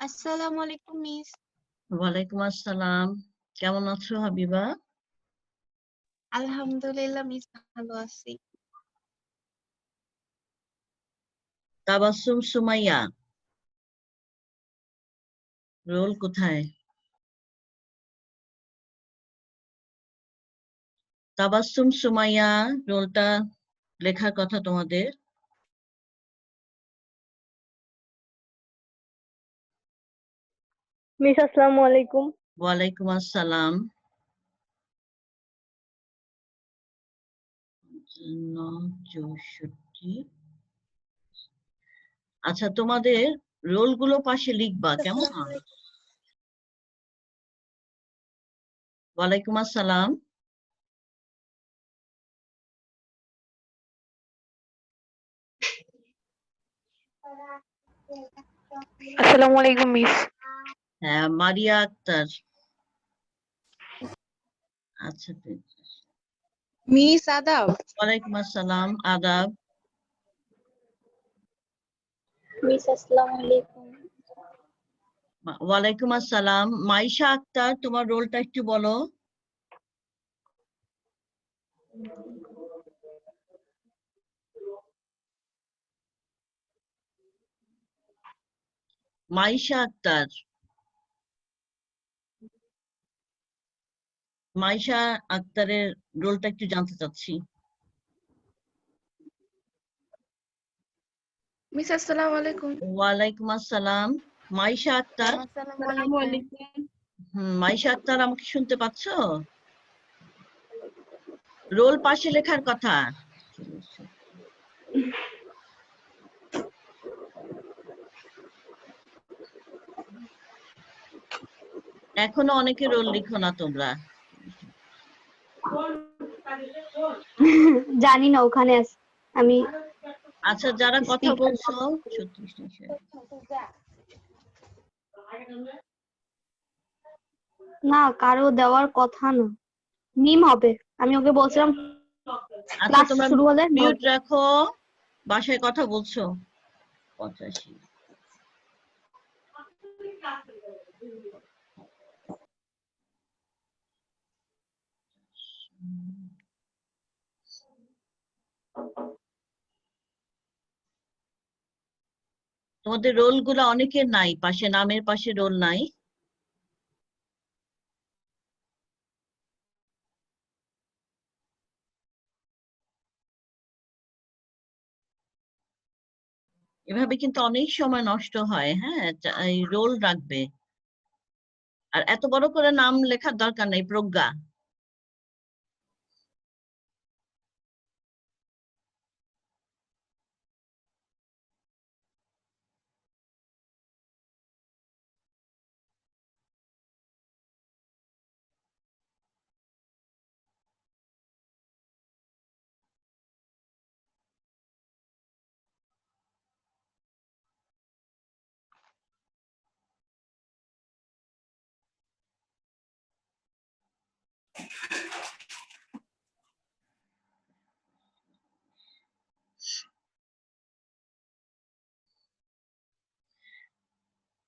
আসসালামু আলাইকুম মিস। ওয়ালাইকুম আসসালাম। কেমন আছো হাবিবা? আলহামদুলিল্লাহ মিস, ভালো আছি। তাবাসসুম সুমাইয়া, রোল কোথায়? তাবাসসুম সুমাইয়া, রোলটা লেখার কথা তোমাদের। মিস আসসালামু আলাইকুম। ওয়ালাইকুম আসসালাম। 64। আচ্ছা, তোমাদের রোলগুলো পাশে লিখবা, কেমন? ওয়ালাইকুম আসসালাম। আসসালামু আলাইকুম মিস। হ্যাঁ, মারিয়া আক্তার। আচ্ছা, মিস আদাব। ওয়ালাইকুম আসসালাম, আদাব। মিস আসসালামু আলাইকুম। ওয়ালাইকুম আসসালাম। মাইশা আক্তার, তোমার রোলটা একটু বলো। মাইশা আক্তার, মাইশা আক্তারের রোলটা একটু জানতে চাচ্ছি। মিস আসসালামু আলাইকুম। ওয়ালাইকুম আসসালাম। মাইশা আক্তার। আসসালামু আলাইকুম। মাইশা আক্তার, আমাকে শুনতে পাচ্ছ? রোল পাশে লেখার কথা। এখনো অনেকে রোল লিখো না তোমরা। জানি না, ওখানে আছে আমি। আচ্ছা, যারা কথা বলছো 36 নিচে। না, কারো দেওয়ার কথা না, মিম হবে। আমি ওকে বলছিলাম আচ্ছা, ক্লাস তোমরা শুরু হলে মিউট রাখো, বাসায় কথা বলছো। 85। তোমাদের রোল গুলা অনেকের নাই, পাশে নামের পাশে রোল নাই। এভাবে কিন্তু অনেক সময় নষ্ট হয়। হ্যাঁ, এই রোল রাখবে। আর এত বড় করে নাম লেখার দরকার নেই, প্রজ্ঞা।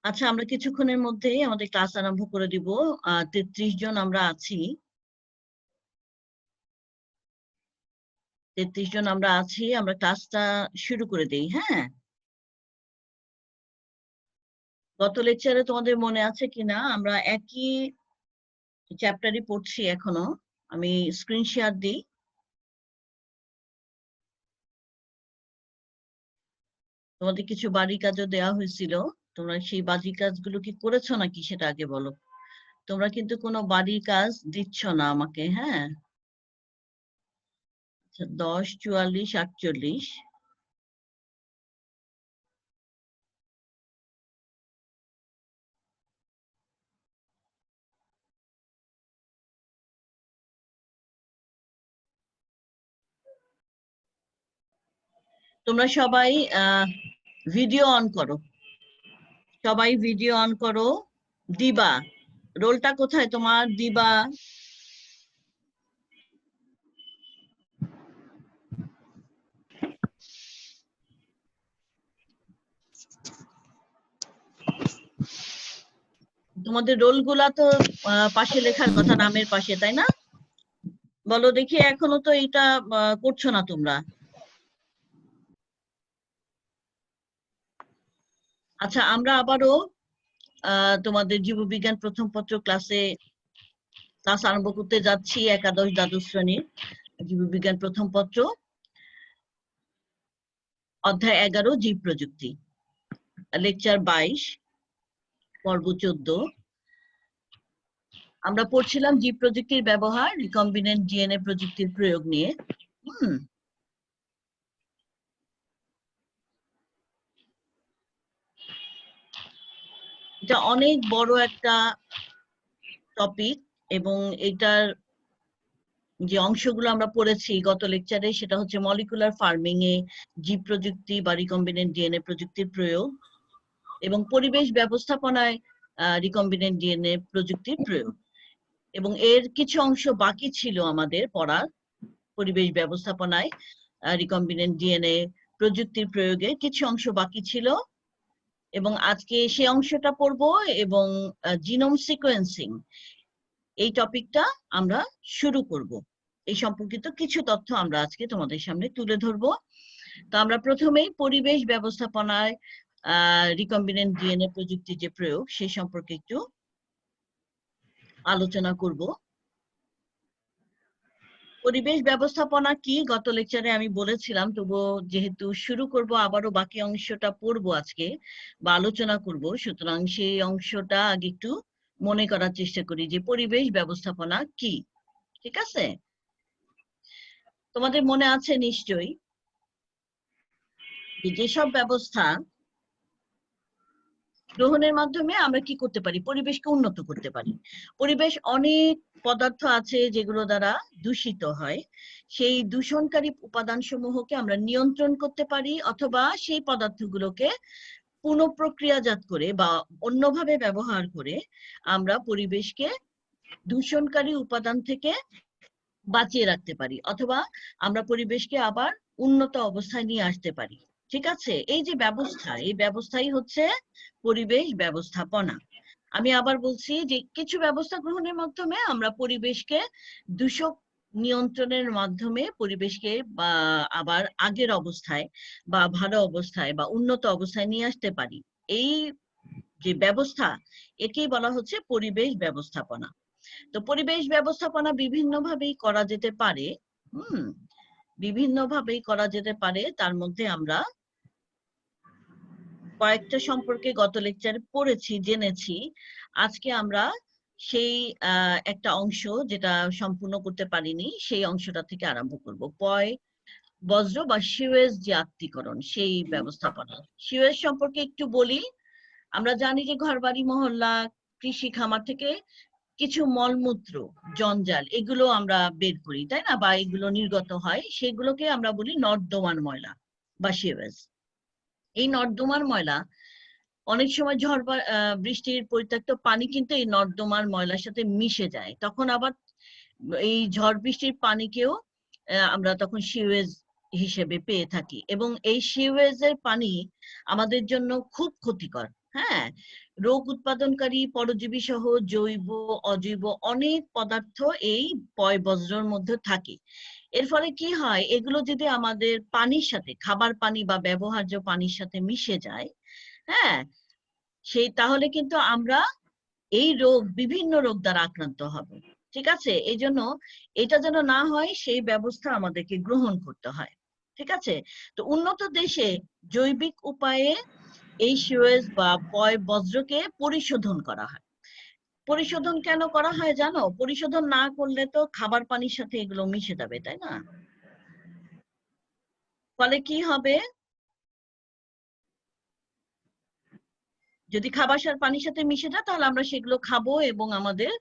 আচ্ছা, আমরা কিছুক্ষণের মধ্যেই আমাদের ক্লাস আরম্ভ করে দিব। 33 জন আমরা আছি। 33 জন আমরা আছি, আমরা ক্লাসটা শুরু করে দেই। হ্যাঁ, গত লেকচারে তোমাদের মনে আছে কিনা, আমরা একই চ্যাপ্টারই পড়ছি এখনো। আমি স্ক্রিন শেয়ার দিই। তোমাদের কিছু বাড়ি কাজও দেওয়া হয়েছিল, তোমরা সেই বাড়ির কাজগুলো কি করেছো নাকি সেটা আগে বলো। তোমরা কিন্তু কোনো বাড়ির কাজ দিচ্ছ না আমাকে। হ্যাঁ, 10, 44, 48। তোমরা সবাই ভিডিও অন করো, সবাই ভিডিও অন করো। দিবা, রোলটা কোথায় তোমার? দিবা, তোমাদের রোলগুলা তো পাশে লেখার কথা, নামের পাশে, তাই না? বলো দেখি, এখনো তো এটা করছো না তোমরা। আচ্ছা, আমরা আবারও তোমাদের জীববিজ্ঞান প্রথম পত্র ক্লাস আরম্ভ করতে যাচ্ছি। একাদশ দ্বাদশ শ্রেণীর জীববিজ্ঞান প্রথম পত্র, অধ্যায় 11, জীব প্রযুক্তি, লেকচার 22, পর্ব 14। আমরা পড়ছিলাম জীব প্রযুক্তির ব্যবহার, রিকম্বিনেন্ট ডিএনএ প্রযুক্তির প্রয়োগ নিয়ে। এটা অনেক বড় একটা টপিক, এবং এটার যে অংশগুলো আমরা পড়েছি গত লেকচারে, সেটা হচ্ছে মলিকুলার ফার্মিং এ জীব প্রযুক্তি বা রিকম্বিনেন্ট ডিএনএ প্রযুক্তির প্রয়োগ, এবং পরিবেশ ব্যবস্থাপনায় রিকম্বিনেন্ট ডিএনএ প্রযুক্তির প্রয়োগ। এবং এর কিছু অংশ বাকি ছিল আমাদের পড়ার, পরিবেশ ব্যবস্থাপনায় রিকম্বিনেন্ট ডিএনএ প্রযুক্তির প্রয়োগে কিছু অংশ বাকি ছিল, এবং আজকে সেই অংশটা পড়বো। এবং জিনোম সিকোয়েন্সিং এই টপিকটা আমরা শুরু করব। এই সম্পর্কিত কিছু তথ্য আমরা আজকে তোমাদের সামনে তুলে ধরবো। তো আমরা প্রথমেই পরিবেশ ব্যবস্থাপনায় রিকম্বিনেন্ট ডিএনএ প্রযুক্তির যে প্রয়োগ সেই সম্পর্কে একটু আলোচনা করব। পরিবেশ ব্যবস্থাপনা কি গত লেকচারে আমি বলেছিলাম, তবুও যেহেতু শুরু করব, আবারও বাকি অংশটা পড়বো আজকে বা আলোচনা করব, সুতরাং সেই অংশটা আগে একটু মনে করার চেষ্টা করি যে পরিবেশ ব্যবস্থাপনা কি। ঠিক আছে? তোমাদের মনে আছে নিশ্চয়ই যেসব ব্যবস্থা গ্রহণের মাধ্যমে আমরা কি করতে পারি, পরিবেশকে উন্নত করতে পারি। পরিবেশ অনেক পদার্থ আছে যেগুলো দ্বারা দূষিত হয়। সেই দূষণকারী উপাদান সমূহকে আমরা নিয়ন্ত্রণ করতে পারি, অথবা সেই পদার্থগুলোকে পুনঃপ্রক্রিয়াজাত করে বা অন্যভাবে ব্যবহার করে আমরা পরিবেশকে দূষণকারী উপাদান থেকে বাঁচিয়ে রাখতে পারি, অথবা আমরা পরিবেশকে আবার উন্নত অবস্থায় নিয়ে আসতে পারি। ঠিক আছে? এই যে ব্যবস্থা, এই ব্যবস্থাই হচ্ছে পরিবেশ ব্যবস্থাপনা। আমি আবার বলছি যে কিছু ব্যবস্থা গ্রহণের মাধ্যমে আমরা পরিবেশকে দূষক নিয়ন্ত্রণের মাধ্যমে পরিবেশকে আবার আগের অবস্থায় বা ভালো অবস্থায় বা উন্নত অবস্থায় নিয়ে আসতে পারি। এই যে ব্যবস্থা, একেই বলা হচ্ছে পরিবেশ ব্যবস্থাপনা। তো পরিবেশ ব্যবস্থাপনা বিভিন্নভাবেই করা যেতে পারে। বিভিন্নভাবেই করা যেতে পারে। তার মধ্যে আমরা কয়েকটা সম্পর্কে গত লেকচারে পড়েছি, জেনেছি। আজকে আমরা সেই একটা অংশ যেটা সম্পূর্ণ করতে পারিনি, সেই অংশটা থেকে আরম্ভ করব। পয় বজ্র বা সিওয়েজ যে আত্তীকরণ, সেই ব্যবস্থাপনা। সিওয়েজ সম্পর্কে একটু বলি। আমরা জানি যে ঘরবাড়ি, মহল্লা, কৃষি খামার থেকে কিছু মলমূত্র, জঞ্জাল, এগুলো আমরা বের করি, তাই না? বা এগুলো নির্গত হয়, সেগুলোকে আমরা বলি নর্দমার ময়লা বা সিওয়েজ। এই নর্দমার ময়লা অনেক সময় ঝড় বৃষ্টির পরিত্যক্ত পানি কিন্তু এই নর্দমার ময়লার সাথে মিশে যায়। তখন আবার এই ঝড় বৃষ্টির পানিকেও আমরা তখন সিওয়েজ হিসেবে পেয়ে থাকি, এবং এই সিওয়েজের পানি আমাদের জন্য খুব ক্ষতিকর। হ্যাঁ, রোগ উৎপাদনকারী পরজীবী সহ জৈব, অজৈব অনেক পদার্থ এই পয় বজ্রের মধ্যে থাকে। এর ফলে কি হয়, এগুলো যদি আমাদের পানির সাথে, খাবার পানি বা ব্যবহার্য পানির সাথে মিশে যায়, হ্যাঁ, তাহলে কিন্তু আমরা এই বিভিন্ন রোগ দ্বারা আক্রান্ত হব। ঠিক আছে? এই জন্য এটা যেন না হয়, সেই ব্যবস্থা আমাদেরকে গ্রহণ করতে হয়। ঠিক আছে? তো উন্নত দেশে জৈবিক উপায়ে এই সিওয়েজ বা পয় বজ্রকে পরিশোধন করা হয়। পরিশোধন কেন করা হয় জানো? পরিশোধন না করলে তো খাবার পানির সাথে এগুলো মিশে যাবে, তাই না? ফলে কি হবে, যদি খাবার পানির সাথে মিশে যায় তাহলে আমরা সেগুলো খাবো এবং আমাদের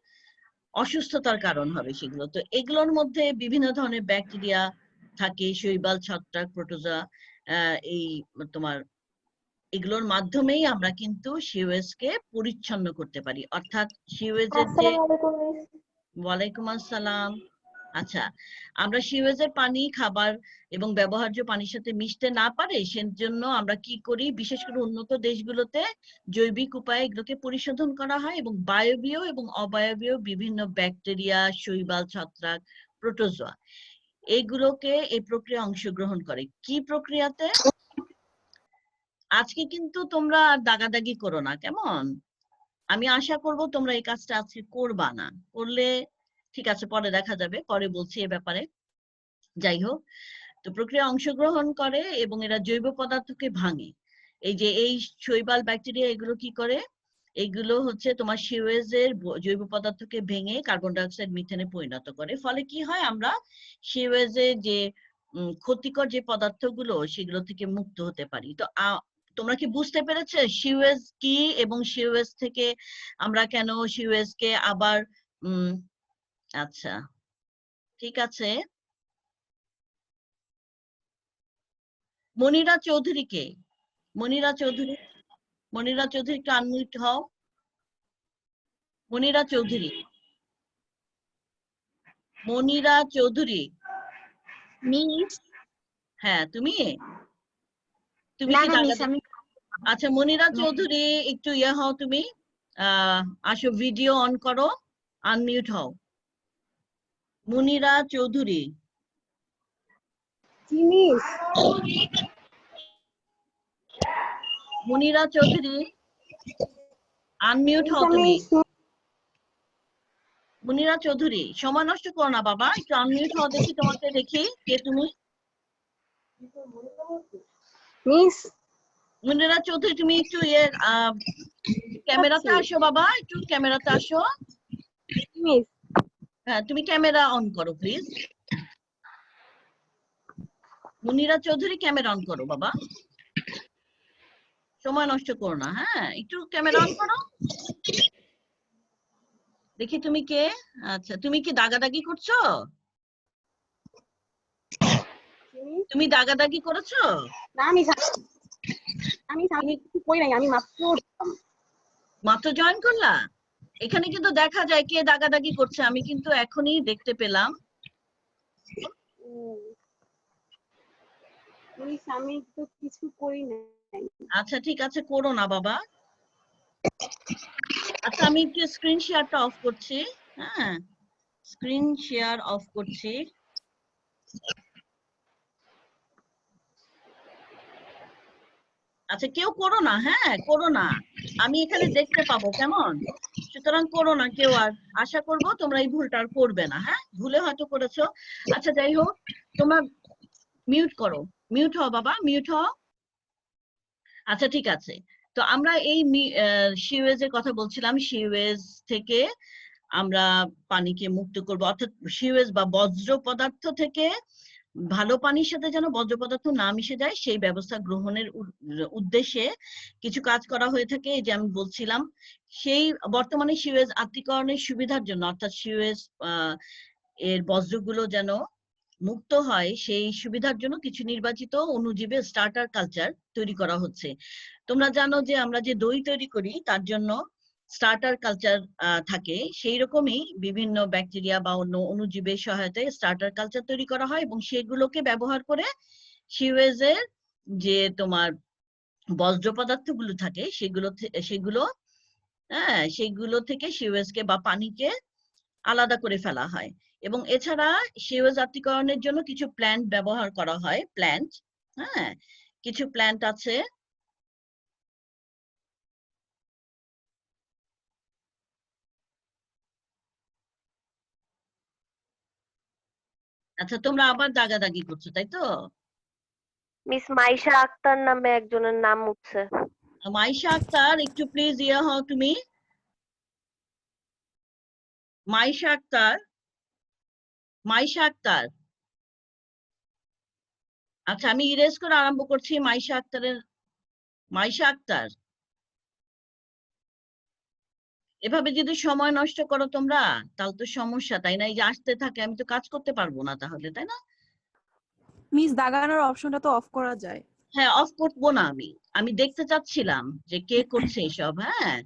অসুস্থতার কারণ হবে সেগুলো। তো এগুলোর মধ্যে বিভিন্ন ধরনের ব্যাকটেরিয়া থাকে, শৈবাল, ছত্রাক, প্রোটোজোয়া, এই তোমার এগুলোর মাধ্যমেই আমরা কিন্তু সিওয়েজকে পরিচ্ছন্ন করতে পারি। অর্থাৎ সিওয়েজের যে, ওয়ালাইকুম আসসালাম, আচ্ছা, আমরা সিওয়েজের পানি খাবার এবং ব্যবহার্য পানির সাথে মিশতে না পারে সেজন্য আমরা কি করি, বিশেষ করে উন্নত দেশগুলোতে জৈবিক উপায়ে এগুলোকে পরিশোধন করা হয় এবং বায়বীয় এবং অবায়বীয় বিভিন্ন ব্যাকটেরিয়া, শৈবাল, ছত্রাক, প্রোটোজোয়া এগুলোকে এই প্রক্রিয়া অংশগ্রহণ করে। কি প্রক্রিয়াতে? আজকে কিন্তু তোমরা আর দাগাদাগি করো না, কেমন? আমি আশা করব তোমরা এই কাজটা আজকে করবা না। করলে ঠিক আছে, পরে দেখা যাবে, পরে বলছি এ ব্যাপারে। যাই হোক, তো প্রক্রিয়া অংশগ্রহণ করে এবং এরা জৈব পদার্থকে ভাঙে। এই যে এই শৈবাল, ব্যাকটেরিয়া এগুলো কি করে, এগুলো হচ্ছে তোমার সিওয়েজের জৈব পদার্থকে ভেঙে কার্বন ডাই অক্সাইড মিথেনে পরিণত করে। ফলে কি হয়, আমরা সিওয়েজে যে ক্ষতিকর যে পদার্থগুলো সেগুলো থেকে মুক্ত হতে পারি। তো তোমরা কি বুঝতে পেরেছো সিওয়েজ কি এবং সিওয়েজ থেকে আমরা কেন সিওয়েজকে আবার আচ্ছা ঠিক আছে। মনিরা চৌধুরী কে? মনিরা চৌধুরী, মনিরা চৌধুরী একটু আনমিউট হও। মনিরা চৌধুরী, মনিরা চৌধুরী। মিস হ্যাঁ, তুমি তুমি না কি না মিস আমি আচ্ছা মনিরা চৌধুরী একটু ইয়ে হও, তুমি আসো, ভিডিও অন করো, আনমিউট হও। মনিরা চৌধুরী, মিস মনিরা চৌধুরী আনমিউট হও তুমি। মনিরা চৌধুরী, সময় নষ্ট করো না বাবা, একটু আনমিউট হও, দেখি তোমাকে, দেখি কে তুমি। মিস মনিরা চৌধুরী তুমি একটু ক্যামেরাতে আসো বাবা, একটু ক্যামেরাতে আসো। মিস হ্যাঁ, তুমি ক্যামেরা অন করো please. Munira Chowdhury camera on করো বাবা, সময় নষ্ট করো না। হ্যাঁ, একটু ক্যামেরা অন করো, দেখি তুমি কে। আচ্ছা, তুমি কি দাগাদাগি করছো? তুমি দাগাদাগি করেছো? না মিস আমি কিছু কই নাই, আমি মাত্র জয়েন করলা? এখানে কিন্তু দেখা যায় কে দাগাদাগি করছে, আমি কিন্তু এখনই দেখতে পেলাম। মিস আমি তো কিছু করি নাই। আচ্ছা ঠিক আছে, করো না বাবা। আচ্ছা, আমি একটু স্ক্রিন শেয়ারটা অফ করছি। হ্যাঁ, স্ক্রিন শেয়ার অফ করছি। আচ্ছা, কেউ করো না, হ্যাঁ করো না, আমি এখানে দেখতে পাবো, কেমন? সুতরাং করো না কেউ আর, আশা করব তোমরা এই ভুলটা আর করবে না। হ্যাঁ, ভুলে হয়তো করেছো। আচ্ছা যাই হোক, তোমরা মিউট করো, মিউট হও বাবা, মিউট হও। আচ্ছা ঠিক আছে, তো আমরা এই সিওয়েজের কথা বলছিলাম। সিওয়েজ থেকে আমরা পানিকে মুক্ত করব, অর্থাৎ সিওয়েজ বা বজ্র পদার্থ থেকে ভালো পানির সাথে যেন বজ্র পদার্থ না মিশে যায় সেই ব্যবস্থা গ্রহণের উদ্দেশ্যে কিছু কাজ করা হয়ে থাকে। যে আমি বলছিলাম, সেই বর্তমানে সিওয়েজ আত্তীকরণের সুবিধার জন্য, অর্থাৎ সিওয়েজ এর বজ্রগুলো যেন মুক্ত হয় সেই সুবিধার জন্য কিছু নির্বাচিত অণুজীবের স্টার্টার কালচার তৈরি করা হচ্ছে। তোমরা জানো যে আমরা যে দই তৈরি করি তার জন্য স্টার্টার কালচার থাকে, সেই রকমই বিভিন্ন ব্যাকটেরিয়া বা অন্য অণুজীবের সহায়তায় স্টার্টার কালচার তৈরি করা হয় এবং সেগুলোকে ব্যবহার করে সিওয়েজের যে তোমার বজ্র পদার্থগুলো থাকে সেগুলো থেকে সিওয়েজকে বা পানিকে আলাদা করে ফেলা হয়। এবং এছাড়া সিওয়েজ আত্তীকরণের জন্য কিছু প্ল্যান্ট ব্যবহার করা হয়, প্ল্যান্ট। হ্যাঁ, কিছু প্ল্যান্ট আছে। আচ্ছা, তোমরা আবার দাগাদাগি করছো তাই তো? মিস মাইশা আক্তার নামে একজনের নাম উঠছে। মাইশা আক্তার, একটু প্লিজ ইয়ে হও তুমি। মাইশা আক্তার, মাইশা আক্তার। আচ্ছা, আমি ইরেজ করে আরম্ভ করছি মাইশা আক্তারের। মাইশা আক্তার, এভাবে যদি সময় নষ্ট করো তোমরা তাহলে তো সমস্যা, তাই না? এই যে আসতে থাকে, আমি তো কাজ করতে পারবো না তাহলে, তাই না? মিস দাগানোর অপশনটা তো অফ করা যায়। হ্যাঁ, অফ করবো না আমি, আমি দেখতে চাচ্ছিলাম যে কে করছে এসব। হ্যাঁ,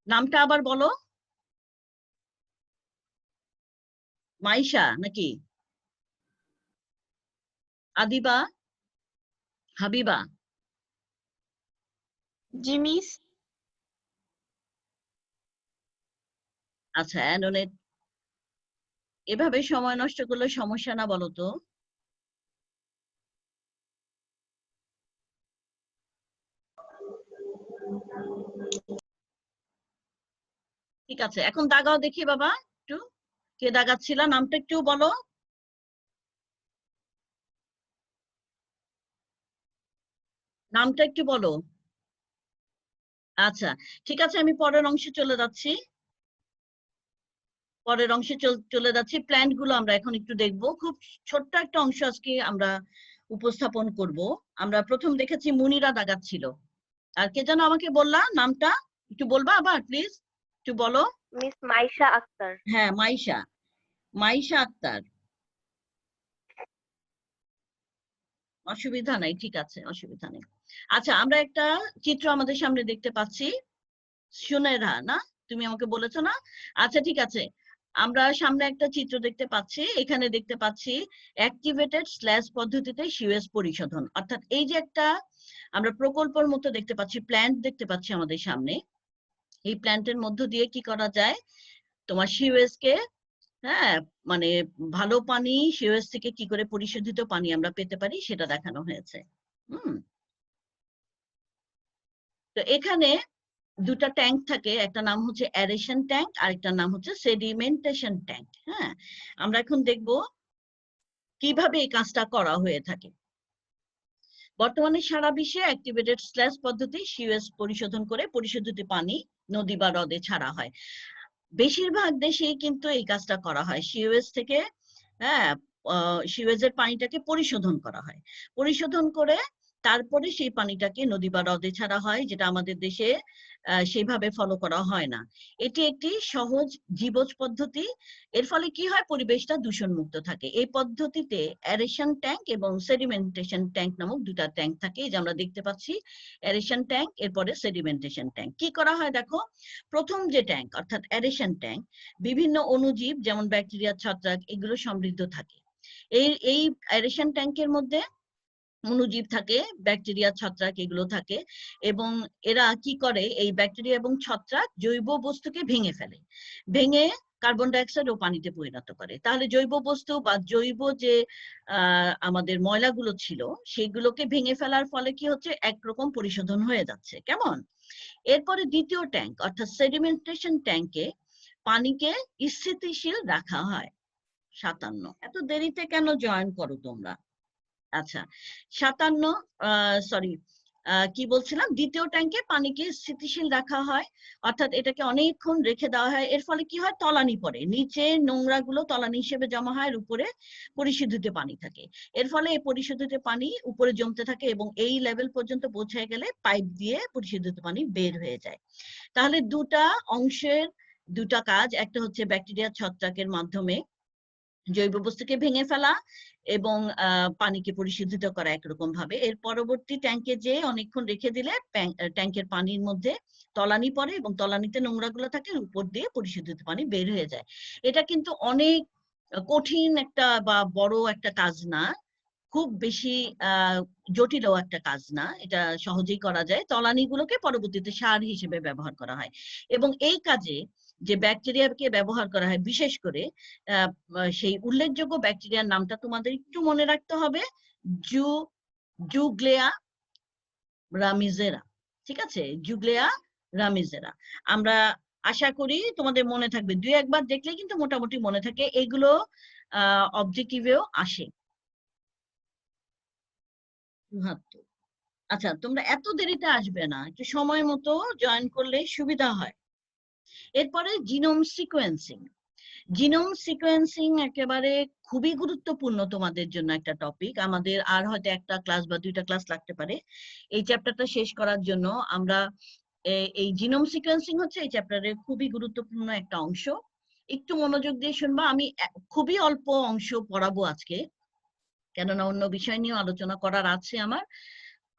নামটা আবার বলো। মাইশা নাকি আদিবা হাবিবা? জি মিস। আচ্ছা অ্যানোনেট, এভাবে সময় নষ্ট করলে সমস্যা না বলো তো? ঠিক আছে, এখন দাগাও দেখি বাবা একটু, কে দাগাচ্ছিল নামটা একটু বলো। নামটা একটু বলো। আচ্ছা ঠিক আছে, আমি পরের অংশে চলে যাচ্ছি। পরের অংশে চলে যাচ্ছি। প্ল্যান্ট গুলো আমরা এখন একটু দেখব, খুব ছোট্ট একটা অংশ আজকে আমরা উপস্থাপন করব। আমরা প্রথম দেখেছি মুনিরা দাগাচ্ছিল, আর কে যেন আমাকে বললা নামটা, একটু বলবা আবার প্লিজ, একটু বলো। মিস মাইশা আক্তার। হ্যাঁ মাইশা, মাইশা আক্তার। অসুবিধা নাই, ঠিক আছে, অসুবিধা নেই। আচ্ছা আমরা একটা চিত্র আমাদের সামনে দেখতে পাচ্ছি। সুনেরা না, তুমি আমাকে বলেছো না? আচ্ছা ঠিক আছে, আমরা সামনে একটা চিত্র দেখতে পাচ্ছি। এখানে দেখতে পাচ্ছি অ্যাক্টিভেটেড স্ল্যাশ পদ্ধতিতে সিওএস পরিশোধন, অর্থাৎ এই যে একটা আমরা প্রকল্পের মতো দেখতে পাচ্ছি, প্ল্যান্ট দেখতে পাচ্ছি আমাদের সামনে। এই প্ল্যান্টের মধ্য দিয়ে কি করা যায়, তোমার সিওএস কে, হ্যাঁ মানে ভালো পানি সিওএস থেকে কি করে পরিশোধিত পানি আমরা পেতে পারি সেটা দেখানো হয়েছে। তো এখানে দুটা ট্যাঙ্ক থাকে, একটা নাম হচ্ছে অ্যারেশন ট্যাঙ্ক আর একটা নাম হচ্ছে সেডিমেন্টেশন ট্যাঙ্ক। হ্যাঁ, আমরা এখন দেখব কিভাবে এই কাজটা করা হয়ে থাকে। বর্তমানে সারা বিশ্বে অ্যাক্টিভেটেড স্ল্যাশ পদ্ধতি সিওএস পরিশোধন করে পরিশোধিত পানি নদী বা হ্রদে ছাড়া হয়। বেশিরভাগ দেশেই কিন্তু এই কাজটা করা হয়, সিওএস থেকে, হ্যাঁ সিওএস এর পানিটাকে পরিশোধন করা হয়, পরিশোধন করে তারপরে সেই পানিটাকে নদী বা হ্রদে ছাড়া হয়, যেটা আমাদের দেশে সেইভাবে ফলো করা হয় না। এটি একটি সহজ জীবজ পদ্ধতি। এর ফলে কি হয়, পরিবেশটা দূষণ মুক্ত থাকে। এই পদ্ধতিতে অ্যারেশন ট্যাঙ্ক এবং সেডিমেন্টেশন ট্যাঙ্ক নামক দুটা ট্যাঙ্ক থাকে, যে আমরা দেখতে পাচ্ছি অ্যারেশন ট্যাঙ্ক, এরপরে সেডিমেন্টেশন ট্যাঙ্ক। কি করা হয় দেখো, প্রথম যে ট্যাঙ্ক অর্থাৎ অ্যারেশন ট্যাঙ্ক, বিভিন্ন অণুজীব যেমন ব্যাকটেরিয়া, ছত্রাক এগুলো সমৃদ্ধ থাকে। এই অ্যারেশন ট্যাঙ্কের মধ্যে অণুজীব থাকে, ব্যাকটেরিয়া, ছত্রাক এগুলো থাকে, এবং এরা কি করে, এই ব্যাকটেরিয়া এবং ছত্রাক জৈব বস্তুকে ভেঙে ফেলে, ভেঙে কার্বন ডাইঅক্সাইড ও পানিতে পরিণত করে। তাহলে জৈব বস্তু বা জৈব যে আমাদের ময়লাগুলো ছিল সেগুলোকে ভেঙে ফেলার ফলে কি হচ্ছে, একরকম পরিশোধন হয়ে যাচ্ছে। কেমন? এরপরে দ্বিতীয় ট্যাঙ্ক অর্থাৎ সেডিমেন্টেশন ট্যাঙ্কে পানিকে স্থিতিশীল রাখা হয়। 57, এত দেরিতে কেন জয়েন করো তোমরা? আচ্ছা 57, সরি কি বলছিলাম, দ্বিতীয় ট্যাঙ্কে পানিকে স্থিতিশীল রাখা হয়, অর্থাৎ এটাকে অনেকক্ষণ রেখে দেওয়া হয়। এর ফলে কি হয়, তলানি পড়ে, নিচে নোংরা গুলো তলানি হিসেবে জমা হয়, আর উপরে পরিশোধিত পানি থাকে। এর ফলে এই পরিশোধিত পানি উপরে জমতে থাকে এবং এই লেভেল পর্যন্ত পৌঁছে গেলে পাইপ দিয়ে পরিশোধিত পানি বের হয়ে যায়। তাহলে দুটা অংশের দুটা কাজ, একটা হচ্ছে ব্যাকটেরিয়া ছত্রাকের মাধ্যমে জৈব বস্তুকে ভেঙে ফেলা এবং পানিকে পরিশোধিত করা একরকম ভাবে। এর পরবর্তী ট্যাঙ্কে যে অনেকক্ষণ রেখে দিলে ট্যাঙ্কের পানির মধ্যে তলানি পড়ে এবং তলানিতে নোংরা গুলো থাকে, উপর দিয়ে পরিশোধিত পানি বের হয়ে যায়। এটা কিন্তু অনেক কঠিন একটা বা বড় একটা কাজ না, খুব বেশি জটিলও একটা কাজ না, এটা সহজেই করা যায়। তলানিগুলোকে পরবর্তীতে সার হিসেবে ব্যবহার করা হয়, এবং এই কাজে যে ব্যাকটেরিয়াকে ব্যবহার করা হয়, বিশেষ করে সেই উল্লেখযোগ্য ব্যাকটেরিয়ার নামটা তোমাদের একটু মনে রাখতে হবে, জুগ্লেয়া রামিজেরা। ঠিক আছে, জুগ্লেয়া রামিজেরা। আমরা আশা করি তোমাদের মনে থাকবে, দুই একবার দেখলে কিন্তু মোটামুটি মনে থাকে, এগুলো অবজেক্টিভেও আসে। আচ্ছা তোমরা এত দেরিতে আসবে না, একটু সময় মতো জয়েন করলে সুবিধা হয়। এরপরে জিনোম সিকোয়েন্সিং। জিনোম সিকোয়েন্সিং একেবারে খুবই গুরুত্বপূর্ণ তোমাদের জন্য একটা টপিক। আমাদের আর হয়তো একটা ক্লাস বা দুইটা ক্লাস লাগতে পারে এই চ্যাপ্টারটা শেষ করার জন্য। আমরা এই জিনোম সিকোয়েন্সিং হচ্ছে এই চ্যাপ্টারের খুবই গুরুত্বপূর্ণ একটা অংশ। একটু মনোযোগ দিয়ে শুনবা, আমি খুবই অল্প অংশ পড়াবো আজকে, কেননা অন্য বিষয় নিয়ে আলোচনা করার আছে আমার।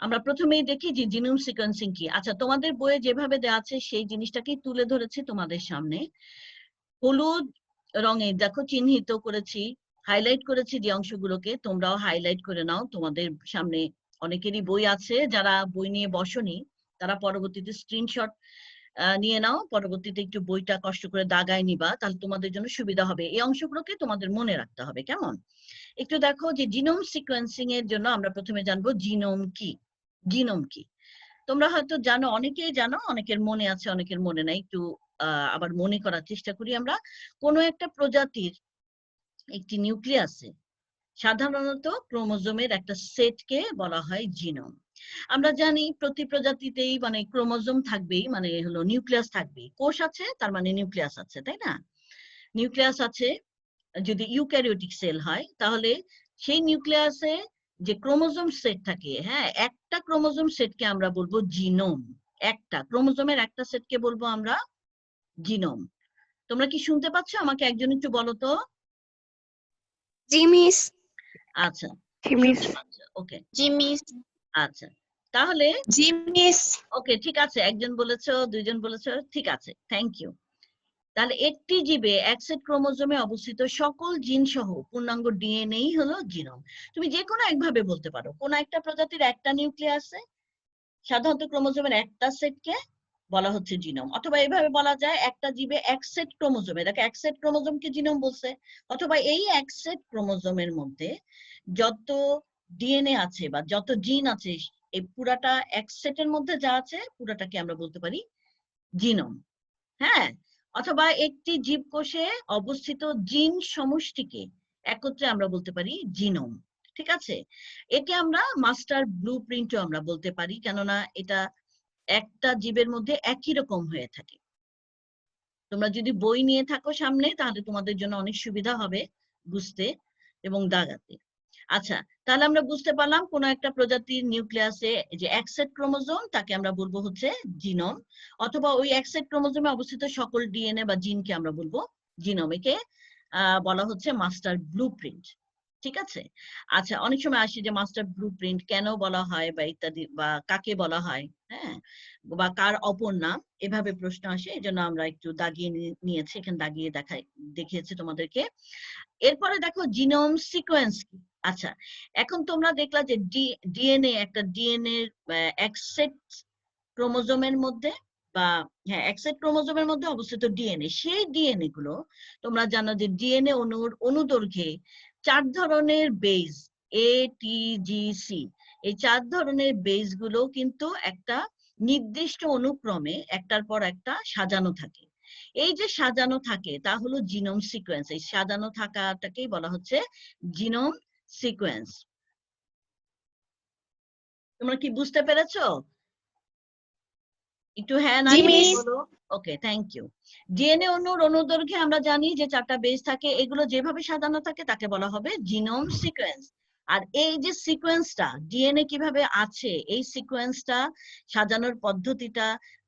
আমরা প্রথমেই দেখি যে জিনোম সিকোয়েন্সিং কি। আচ্ছা তোমাদের বইয়ে যেভাবে দেওয়া আছে সেই জিনিসটাকেই তুলে ধরেছি তোমাদের সামনে। হলুদ রঙে দেখো চিহ্নিত করেছি, হাইলাইট করেছি যে অংশগুলোকে, তোমরাও হাইলাইট করে নাও। তোমাদের সামনে অনেকেরই বই আছে, যারা বই নিয়ে বসনি তারা পরবর্তীতে স্ক্রিনশট নিয়ে নাও, পরবর্তীতে একটু বইটা কষ্ট করে দাগায় নিবা, তাহলে তোমাদের জন্য সুবিধা হবে। এই অংশগুলোকে তোমাদের মনে রাখতে হবে, কেমন? একটু দেখো যে জিনোম সিকোয়েন্সিং এর জন্য আমরা প্রথমে জানবো জিনোম কি। জিনোম কি তোমরা হয়তো জানো, অনেকেই জানো, অনেকের মনে আছে, অনেকের মনে নাই। একটু আবার মনে করার চেষ্টা করি আমরা। কোনো একটা প্রজাতির একটি নিউক্লিয়াসে সাধারণত ক্রোমোজোমের একটা সেটকে বলা হয় জিনোম। আমরা জানি প্রতি প্রজাতিতেই মানে ক্রোমোজোম থাকবেই, মানে হলো নিউক্লিয়াস থাকবেই। কোষ আছে তার মানে নিউক্লিয়াস আছে, তাই না? নিউক্লিয়াস আছে যদি ইউক্যারিওটিক সেল হয়, তাহলে সেই নিউক্লিয়াসে যে ক্রোমোজোম সেট থাকে, হ্যাঁ, একটা ক্রোমোজোম সেটকে আমরা বলবো জিনোম। একটা ক্রোমোজোমের একটা সেটকে বলবো আমরা জিনোম। তোমরা কি শুনতে পাচ্ছ? আমাকে একজন একটু বলো তো। জি মিস। আচ্ছা, জি মিস। শুনতে পাচ্ছ? ওকে, জি মিস। আচ্ছা, তাহলে জি মিস। ওকে, ঠিক আছে, একজন বলেছো, দুইজন বলেছো, ঠিক আছে, থ্যাংক ইউ। তাহলে একটি জীবে এক সেট ক্রোমোজোমে অবস্থিত সকল জিন সহ পূর্ণাঙ্গ ডিএনএ হলো জিনোম। তুমি যে কোনো একভাবে বলতে পারো, কোন একটা প্রজাতির একটা নিউক্লিয়াসে সাধারণত ক্রোমোজোমের একটা সেটকে বলা হচ্ছে জিনোম, অথবা এইভাবে বলা যায় একটা জীবে এক সেট ক্রোমোজোমে, দেখো এক সেট ক্রোমোজোমকে জিনোম বলছে, অথবা এই এক সেট ক্রোমোজোমের মধ্যে যত ডিএনএ আছে বা যত জিন আছে, এই পুরাটা এক সেটের মধ্যে যা আছে পুরাটাকে আমরা বলতে পারি জিনোম। হ্যাঁ, অথবা একটি জীবকোষে অবস্থিত জিন সমষ্টিকে একত্রে আমরা বলতে পারি জিনোম। ঠিক আছে, একে আমরা মাস্টার ব্লুপ্রিন্টও আমরা বলতে পারি, কেননা এটা একটা জীবের মধ্যে একই রকম হয়ে থাকে। তোমরা যদি বই নিয়ে থাকো সামনে, তাহলে তোমাদের জন্য অনেক সুবিধা হবে বুঝতে এবং দাগাতে। আচ্ছা, তাহলে আমরা বুঝতে পারলাম কোন একটা প্রজাতির নিউক্লিয়াসে যে এক সেট ক্রোমোজোম, তাকে আমরা বলবো হচ্ছে জিনোম, অথবা ওই এক সেট ক্রোমোজোমে অবস্থিত সকল ডিএনএ বা জিনকে আমরা বলবো জিনোম। একে বলা হচ্ছে মাস্টার ব্লুপ্রিন্ট। ঠিক আছে, আচ্ছা, অনেক সময় আসে যে মাস্টার ব্লুপ্রিন্ট কেন বলা হয় বা ইত্যাদি, বা কাকে বলা হয়, হ্যাঁ, বা কার অপর নাম, এভাবে প্রশ্ন আসে। এই জন্য আমরা একটু দাগিয়ে নিয়েছি, এখানে দাগিয়ে দেখিয়েছি তোমাদেরকে। এরপরে দেখো জিনোম সিকোয়েন্স কি। আচ্ছা, এখন তোমরা দেখলা যে ডিএনএ, একটা ডিএনএ এক সেট ক্রোমোজোমের মধ্যে, বা হ্যাঁ, এক সেট ক্রোমোজোমের মধ্যে অবস্থিত ডিএনএ, সেই ডিএনএ গুলো তোমরা জানো যে ডিএনএ অনুদৈর্ঘ্যে 4 ধরনের বেজ, এ টি জি সি, এই 4 ধরনের বেজ গুলো কিন্তু একটা নির্দিষ্ট অনুক্রমে একটার পর একটা সাজানো থাকে। এই যে সাজানো থাকে তা হলো জিনোম সিকোয়েন্স। এই সাজানো থাকাটাকেই বলা হচ্ছে জিনোম সিকোয়েন্স। তোমরা কি বুঝতে পেরেছো? একটু হ্যাঁ না বলো। ওকে, থ্যাংক ইউ। ডিএনএ অণুর অনুদৈর্ঘ্যে আমরা জানি যে 4টা বেস থাকে, এগুলো যেভাবে সাজানো থাকে তাকে বলা হবে জিনোম সিকোয়েন্স। আর এই যে সিকোয়েন্সটা ডিএনএ কিভাবে আছে, এই সিকোয়েন্সটা সাজানোর পদ্ধতিটা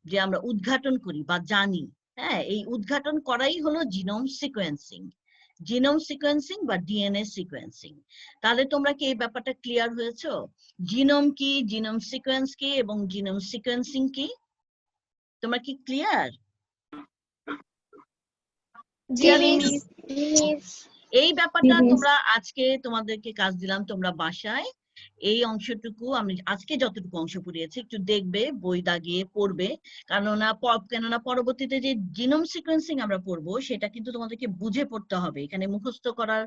যে আমরা উদ্ঘাটন করি বা জানি, হ্যাঁ, এই উদ্ঘাটন করাই হলো জিনোম সিকোয়েন্সিং। জিনোম সিকোয়েন্সিং বা ডিএনএ সিকোয়েন্সিং। তাহলে তোমরা কি এই ব্যাপারটা ক্লিয়ার হয়েছো? জিনোম কি, জিনোম সিকোয়েন্স কি এবং জিনোম সিকোয়েন্সিং কি? তোমরা কি ক্লিয়ার? এই ব্যাপারটা তোমরা আজকে তোমাদেরকে কাজ দিলাম, তোমরা বাসায় এই অংশটুকু, আমি আজকে যতটুকু অংশ পড়িয়েছি একটু দেখবে, বই দাগিয়ে পড়বে, কেননা পরবর্তীতে যে জিনোম সিকোয়েন্সিং আমরা পড়বো সেটা কিন্তু তোমাদেরকে বুঝে পড়তে হবে, এখানে মুখস্থ করার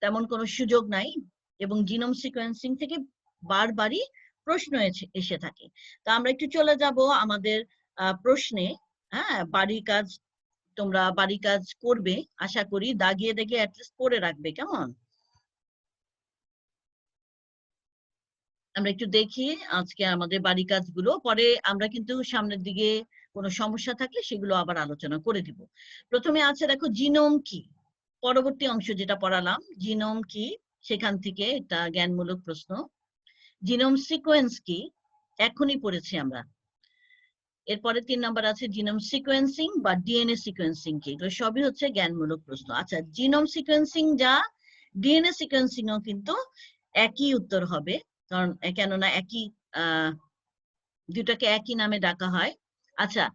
তেমন কোনো সুযোগ নাই। এবং জিনোম সিকোয়েন্সিং থেকে বারবারই প্রশ্ন এসে থাকে। তা আমরা একটু চলে যাব আমাদের প্রশ্নে। হ্যাঁ, বাড়ির কাজ, তোমরা বাড়ির কাজ করবে আশা করি, দাগিয়ে দাগিয়ে অ্যাটলিস্ট পড়ে রাখবে, কেমন? আমরা একটু দেখি আজকে আমাদের বাড়ি কাজগুলো, পরে আমরা কিন্তু সামনের দিকে কোনো সমস্যা থাকলে সেগুলো আবার আলোচনা করে দিব। প্রথমে আছে দেখো জিনোম কি, পরবর্তী অংশ যেটা পড়ালাম জিনোম কি, সেখান থেকে একটা জ্ঞানমূলক প্রশ্ন। জিনোম সিকোয়েন্স কি, এখনই পড়েছি আমরা। এরপরে 3 নাম্বার আছে জিনোম সিকোয়েন্সিং বা ডিএনএ সিকোয়েন্সিং কি, এগুলো সবই হচ্ছে জ্ঞানমূলক প্রশ্ন। আচ্ছা, জিনোম সিকোয়েন্সিং যা, ডিএনএ সিকোয়েন্সিং ও কিন্তু একই উত্তর হবে, কারণ কেননা একই, দুটাকে একই নামে ডাকা হয়। আচ্ছা,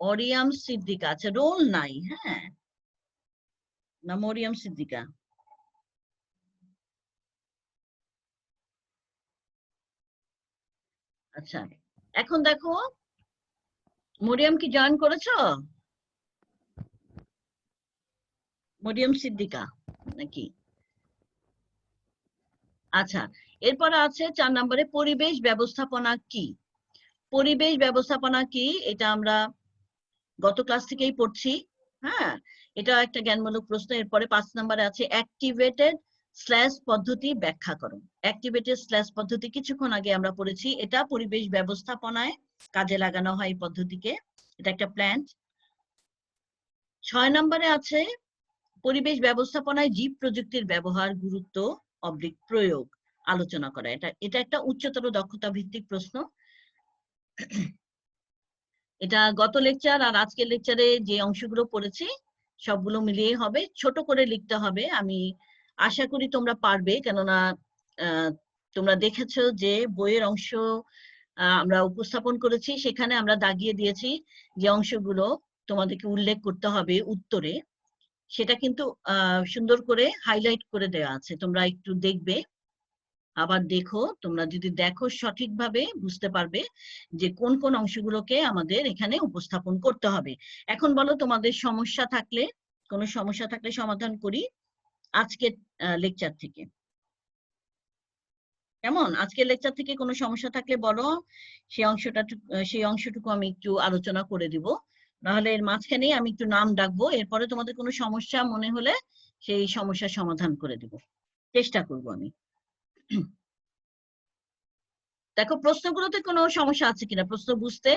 অরিয়াম সিদ্দিকা, আচ্ছা রোল নাই, হ্যাঁ না মরিয়াম সিদ্দিকা। আচ্ছা এখন দেখো মরিয়াম কি জয়েন করেছো? মরিয়াম সিদ্দিকা নাকি? আচ্ছা এরপরে আছে 4 নম্বরে পরিবেশ ব্যবস্থাপনা কি। পরিবেশ ব্যবস্থাপনা কি এটা আমরা গত ক্লাস থেকেই পড়ছি, হ্যাঁ এটা একটা জ্ঞানমূলক প্রশ্ন। এরপরে 5 নম্বরে আছে অ্যাক্টিভেটেড স্ল্যাশ পদ্ধতি ব্যাখ্যা করো। অ্যাক্টিভেটেড স্ল্যাশ পদ্ধতি কিছুক্ষণ আগে আমরা পড়েছি, এটা পরিবেশ ব্যবস্থাপনায় কাজে লাগানো হয় এই পদ্ধতিকে, এটা একটা প্ল্যান্ট। 6 নম্বরে আছে পরিবেশ ব্যবস্থাপনায় জীব প্রযুক্তির ব্যবহার, গুরুত্ব প্রয়োগ আলোচনা করা। এটা একটা উচ্চতর দক্ষতা ভিত্তিক প্রশ্ন। এটা গত লেকচার আর আজকের লেকচারে যে অংশগুলো পড়েছি সবগুলো মিলিয়ে হবে, ছোট করে লিখতে হবে। আমি আশা করি তোমরা পারবে, কেননা তোমরা দেখেছো যে বইয়ের অংশ আমরা উপস্থাপন করেছি, সেখানে আমরা দাগিয়ে দিয়েছি যে অংশগুলো তোমাদেরকে উল্লেখ করতে হবে উত্তরে, সেটা কিন্তু সুন্দর করে হাইলাইট করে দেওয়া আছে। তোমরা একটু দেখবে, আবার দেখো, তোমরা যদি দেখো সঠিকভাবে বুঝতে পারবে যে কোন কোন অংশগুলোকে আমাদের এখানে উপস্থাপন করতে হবে। এখন বলো তোমাদের সমস্যা থাকলে, কোনো সমস্যা থাকলে সমাধান করি আজকের লেকচার থেকে। কেমন? আজকের লেকচার থেকে কোনো সমস্যা থাকলে বলো, সেই অংশটুকু আমি একটু আলোচনা করে দিব। নাহলে এর মাঝখানে আমি একটু নাম ডাকবো, এরপরে তোমাদের কোনো সমস্যা মনে হলে সেই সমস্যার সমাধান করে দিব, চেষ্টা করব আমি। দেখো প্রশ্নগুলোতে কোনো সমস্যা আছে কিনা, প্রশ্ন বুঝতে?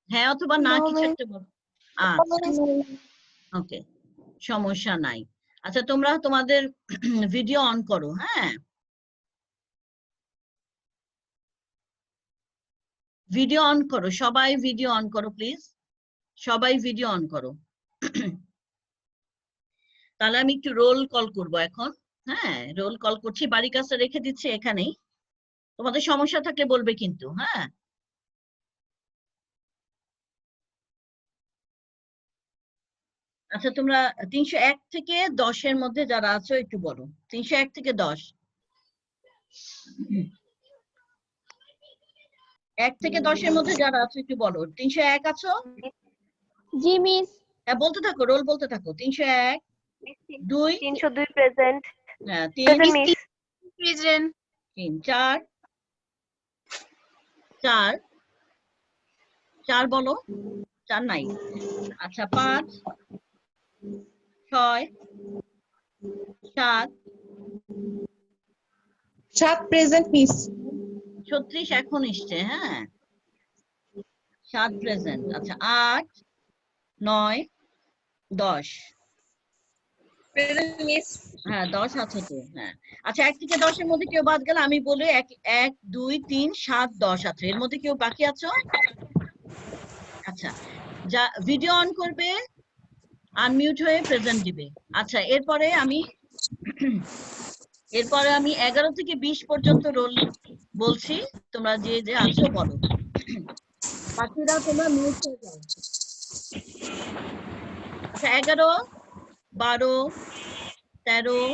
হ্যাঁ অথবা না কিছু একটা বলো। আচ্ছা ওকে, সমস্যা নাই। আচ্ছা তোমরা তোমাদের ভিডিও অন করো, হ্যাঁ ভিডিও অন করো, সবাই ভিডিও অন করো প্লিজ, সবাই ভিডিও অন করো। তাহলে আমি একটু রোল কল করব এখন, হ্যাঁ রোল কল করছি, বাড়ির কাছে রেখে দিচ্ছি এখানেই। তোমাদের সমস্যা থাকলে বলবে কিন্তু, হ্যাঁ আচ্ছা তোমরা 301 থেকে 10-এর মধ্যে যারা আছো একটু বলো, 301 থেকে 10, 1 থেকে 10-এর মধ্যে যারা আছো একটু বলো। 301 আছো? জি মিস। হ্যাঁ বলতে থাকো, রোল বলতে থাকো। 301, 2, 302 প্রেজেন্ট। হ্যাঁ 3, প্রেজেন্ট মিস। 3, 4, 4, 4 বলো, 4 নাই। আচ্ছা 5, 6, 7, 7 প্রেজেন্ট মিস। 36 এখন এসছে, হ্যাঁ 7 প্রেজেন্ট। আচ্ছা 8, 9, 10 প্রেজেন্ট মিস। হ্যাঁ 10 আছে তো, হ্যাঁ আচ্ছা 1 থেকে 10-এর মধ্যে কেউ বাদ গেল আমি বলি। 1, 2, 3, 7, 10 আছে, এর মধ্যে কেউ বাকি আছো? আচ্ছা যা ভিডিও অন করবে আনমিউট হয়ে প্রেজেন্ট দিবে। আচ্ছা এরপরে আমি 11 থেকে 20 পর্যন্ত রোল বলছি, তোমরা যে যে আছো বলো, বাকিরা তোমরা মিউট হয়ে যাও। আচ্ছা 11, 12, 13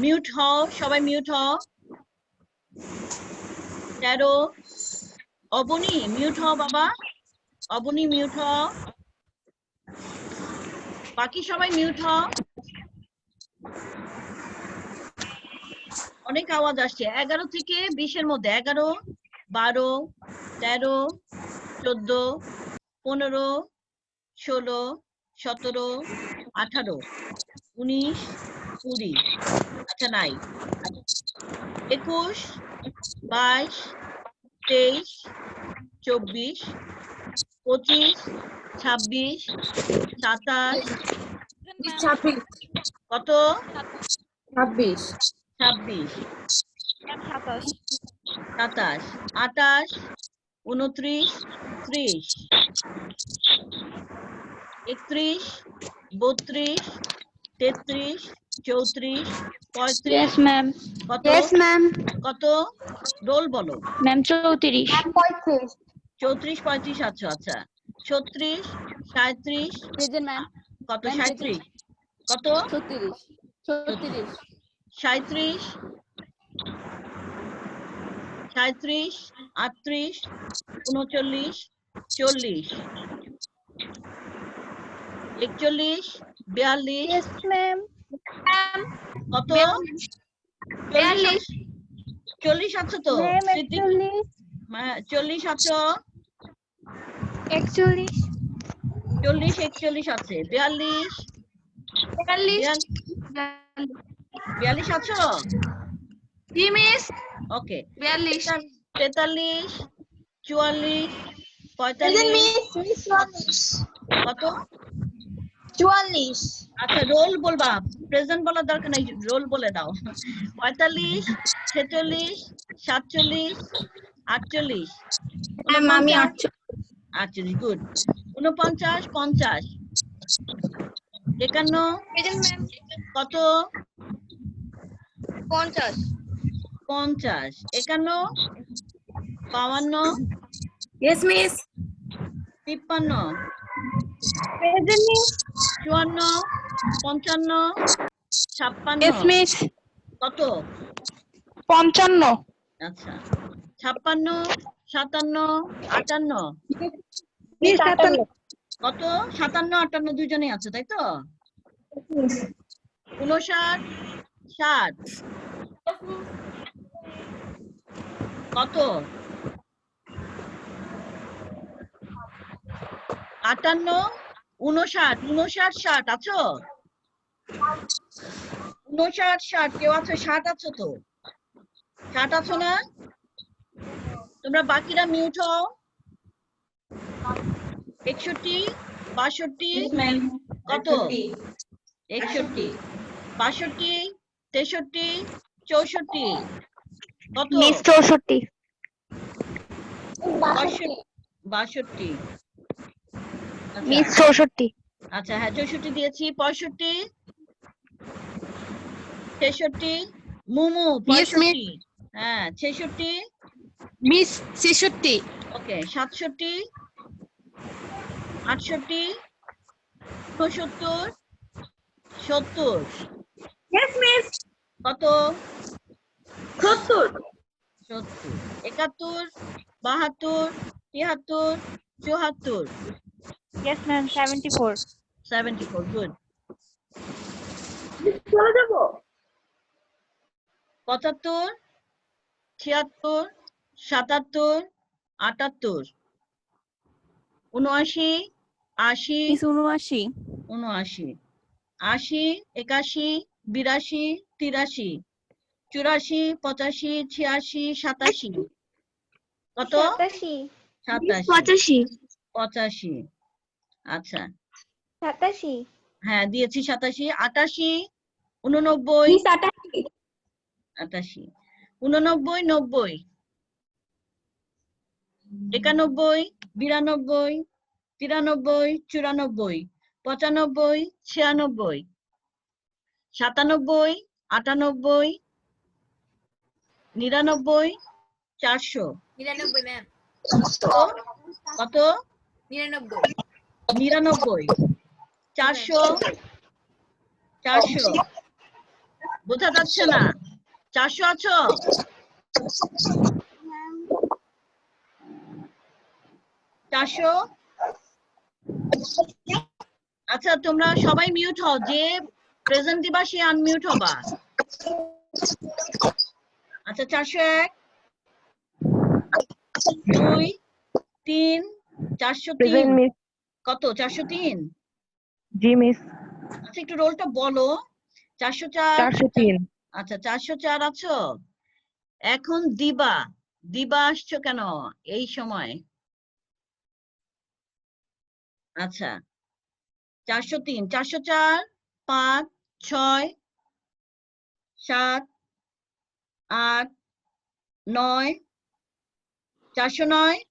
মিউট হও, সবাই মিউট হও। 13 অবনী মিউট হও, বাবা অবনী মিউট হও, বাকি সবাই মিউট হও। অনেক আওয়াজ আসছে। 11 থেকে 20-এর মধ্যে 11, 12, 13, 14, 15, 16, 17, 18, 19, 20 আচ্ছা নাই। 21, 22, 23, 24, 25, 26, 27, কত 26, 26, 27, 28, 29, 30, 31, 32, 33, 34, 35, Yes ma'am. কত Yes ma'am. কত রোল বলো। Ma'am 34. 35, 34 35 আছো আচ্ছা 36 37 প্রেজেন্ট ম্যাম কত Ma'am, 37 কত 36 36 37 37 38 39 40 41 42 Yes, ma'am. কত 42 40 আছো তো Ma'am, স্মৃতি 40 আছো 41 40 41 আছে 42 42 আছো জি miss okay 42 43 44 present 45 miss miss 44 কত 44 আচ্ছা রোল বলবা প্রেজেন্ট বলার দরকার নাই রোল বলে দাও 45 46 47 48 ম্যাম আমি 48 গুড 49 50 51 প্রেজেন্ট ম্যাম কত 50 50 51 52 yes miss 53 present miss 54 55 Yes, 56 miss. কত 55 আচ্ছা 56 57 58 মিস 58 কত 57 58 দুজনেই আছে তাই তো 59 60 কত 58 59 59 60 আছো 59 60 কেউ আছো 60 আছো তো 60 আছো না তোমরা বাকিরা মিউট হও 61 62 কত 61 62 63 64 কত মিস 64 62 মিস 64 আচ্ছা হ্যাঁ 64 দিয়েছি 65 ছেষট্টি মুমু Yes, 65 হ্যাঁ 66 Miss 66. ওকে 67 68 69 70 ইয়েস মিস কত 70 70 71 72 73 74 Yes, ma'am. 74. 74 গুড চলে যাব 75 76 77 78 79 80 Miss 79. 79 80 81 82 83 84 85 86 87 কত 87 85 85 আচ্ছা 87 হ্যাঁ দিয়েছি 87 88 89 মিস 88 88 89 90 91 92 93 94 95 96 97 98 99 400 99 ম্যাম কত 99 99 400 400 বোঝা যাচ্ছে না 400 আছো চারশো আচ্ছা তোমরা সবাই মিউট হও যে প্রেজেন্ট দিবা সে আনমিউট হবা আচ্ছা 401 2 3 403 কত 403 জি মিস আচ্ছা একটু রোলটা বলো 404 403 আচ্ছা 404 আছো এখন দিবা দিবা আসছো কেন এই সময় আচ্ছা 403 404 5 6 7 8 9 409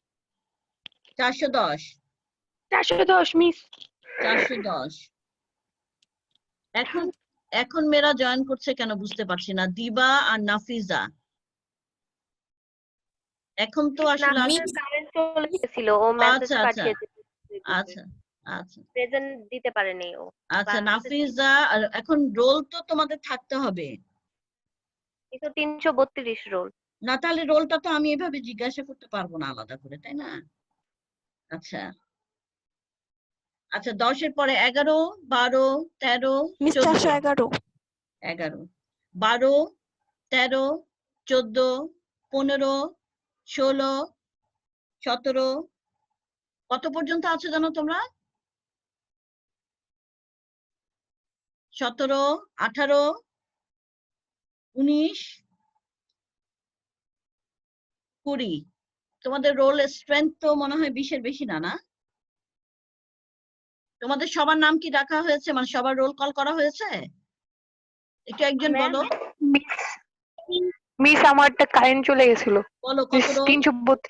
410 410 মিস 410 এখন এখন মেয়েরা জয়েন করছে কেন বুঝতে পারছি না দিবা আর নাফিজা এখন তো আসলে মিস কারেন্ট চলে গেছিল, ও মেসেজ আচ্ছা, আচ্ছা। পাঠিয়েছে আচ্ছা আচ্ছা প্রেজেন্ট দিতে পারেনি ও। আচ্ছা বাংলাদেশ নাফিজা এখন রোল তো তোমাদের থাকতে হবে কিন্তু 332 রোল। না, তাহলে রোলটা তো আমি এভাবে জিজ্ঞাসা করতে পারবো না আলাদা করে, তাই না? আচ্ছা আচ্ছা 10-এর পরে 11, 12, 13, মিস 14, 411 11, 12, 13, 14, 15, 16, 17, কত পর্যন্ত আছো জানো তোমরা? 17, 18, 19, 20। তোমাদের রোল স্ট্রেংথ তো মনে হয় 20-এর বেশি না, না? তোমাদের সবার নাম কি ডাকা হয়েছে, মানে সবার রোল কল করা হয়েছে? একটু একজন বলো। মিস আমারটা কারেন্ট চলে গেছিল। বলো কত রোল? 332।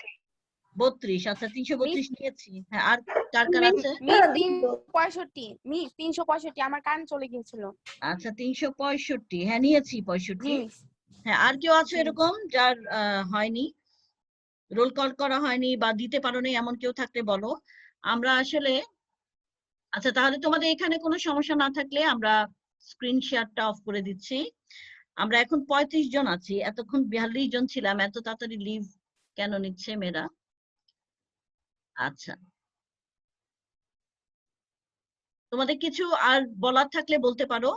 32। আচ্ছা 332 নিয়েছি। হ্যাঁ, আর কার কার আছে? মিস 365 মিস 365 আমার কান চলে গিয়েছিল। আচ্ছা 365। হ্যাঁ নিয়েছি জি 65। মিস। হ্যাঁ, আর কেউ আছে এরকম যার হয়নি, রোল কল করা হয়নি বা দিতে পারো নি, এমন কেউ থাকলে বলো। আমরা আসলে আচ্ছা তাহলে তোমাদের এখানে কোনো সমস্যা না থাকলে আমরা স্ক্রিন শেয়ারটা অফ করে দিচ্ছি। আমরা এখন 35 জন আছি, এতক্ষণ 42 জন ছিলাম। এত তাড়াতাড়ি লিভ কেন নিচ্ছে মেয়েরা? আচ্ছা তোমাদের কিছু আর বলার থাকলে বলতে পারো।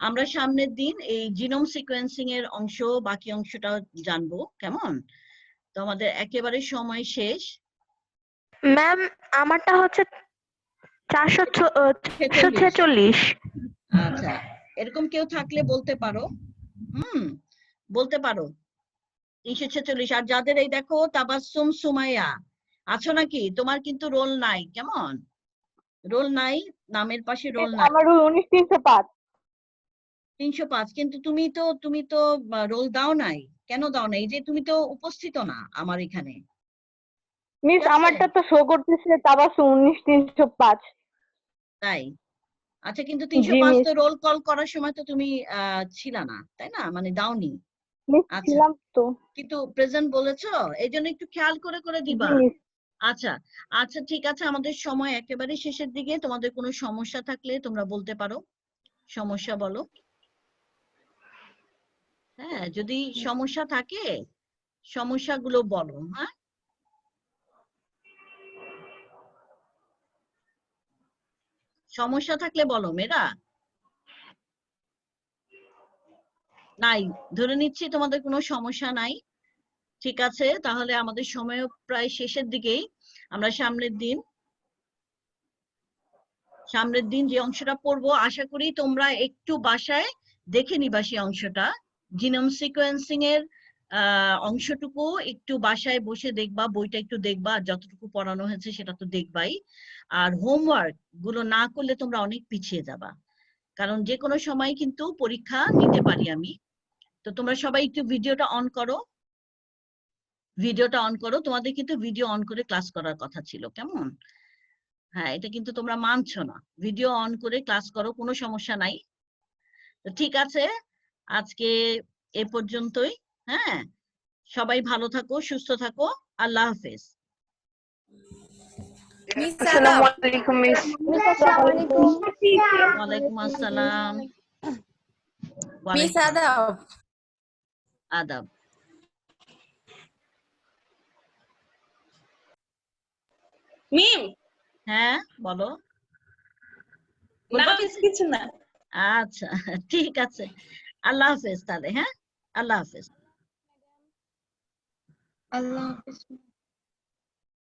আমরা সামনের দিন এই জিনোম সিকোয়েন্সিং এর অংশ, বাকি অংশটা জানবো, কেমন? তো আমাদের একেবারে সময় শেষ। ম্যাম আমারটা হচ্ছে 446। আচ্ছা এরকম কেউ থাকলে বলতে পারো, বলতে পারো 346। আর যাদের এই দেখো তাবাসসুম সুমাইয়া আছো নাকি? তোমার কিন্তু রোল নাই, কেমন? রোল নাই, নামের পাশে রোল নাই। আমার 19305। 305, কিন্তু তুমি তো রোল দাও নাই। কেন দাও নাই? এই যে তুমি তো উপস্থিত না আমার এখানে। মিস ঠিক আছে? আমারটা তো শো করতেছে তাবাসসুম 19305। তাই? আচ্ছা কিন্তু জি 305 মিস। তো রোল কল করার সময় তো তুমি ছিলা না, তাই না? মানে দাওনি। মিস আচ্ছা ছিলাম তো। কিন্তু প্রেজেন্ট বলেছো, এই জন্য একটু খেয়াল করে করে জি দিবা। মিস। আচ্ছা আচ্ছা ঠিক আছে, আমাদের সময় একেবারে শেষের দিকে। তোমাদের কোনো সমস্যা থাকলে তোমরা বলতে পারো, সমস্যা বলো। হ্যাঁ, যদি সমস্যা থাকে সমস্যাগুলো বলো। হ্যাঁ, সমস্যা থাকলে বলো মেয়েরা। নাই, ধরে নিচ্ছি তোমাদের কোনো সমস্যা নাই। ঠিক আছে, তাহলে আমাদের সময় প্রায় শেষের দিকেই। আমরা সামনের দিন যে অংশটা পড়বো, আশা করি তোমরা একটু বাসায় দেখে নিবা সেই অংশটা। জিনোম সিকোয়েন্সিং এর অংশটুকু একটু বাসায় বসে দেখবা, বইটা একটু দেখবা, আর যতটুকু পড়ানো হয়েছে সেটা তো দেখবাই। আর হোমওয়ার্ক গুলো না করলে তোমরা অনেক পিছিয়ে যাবা, কারণ যে কোনো সময় কিন্তু পরীক্ষা নিতে পারি আমি। তো তোমরা সবাই একটু ভিডিওটা অন করো, তোমাদের কিন্তু ভিডিও অন করে ক্লাস করার কথা ছিল, কেমন? হ্যাঁ, এটা কিন্তু তোমরা মানছো না। ভিডিও অন করে ক্লাস করো, কোনো সমস্যা নাই। তো ঠিক আছে, আজকে এ পর্যন্তই। হ্যাঁ, সবাই ভালো থাকো, সুস্থ থাকো। আল্লাহ হাফেজ। মিস আসসালামু আদাব। আলাইকুম মিস। ওয়ালাইকুম আসসালাম। মিস ওয়ালাইকুম আদাব। আদাব। মিম হ্যাঁ বলো। নাফিস কিছু না। আচ্ছা ঠিক আছে, আল্লাহ হাফেজ তাহলে। হ্যাঁ, আল্লাহ হাফেজ। আল্লাহ হাফেজ।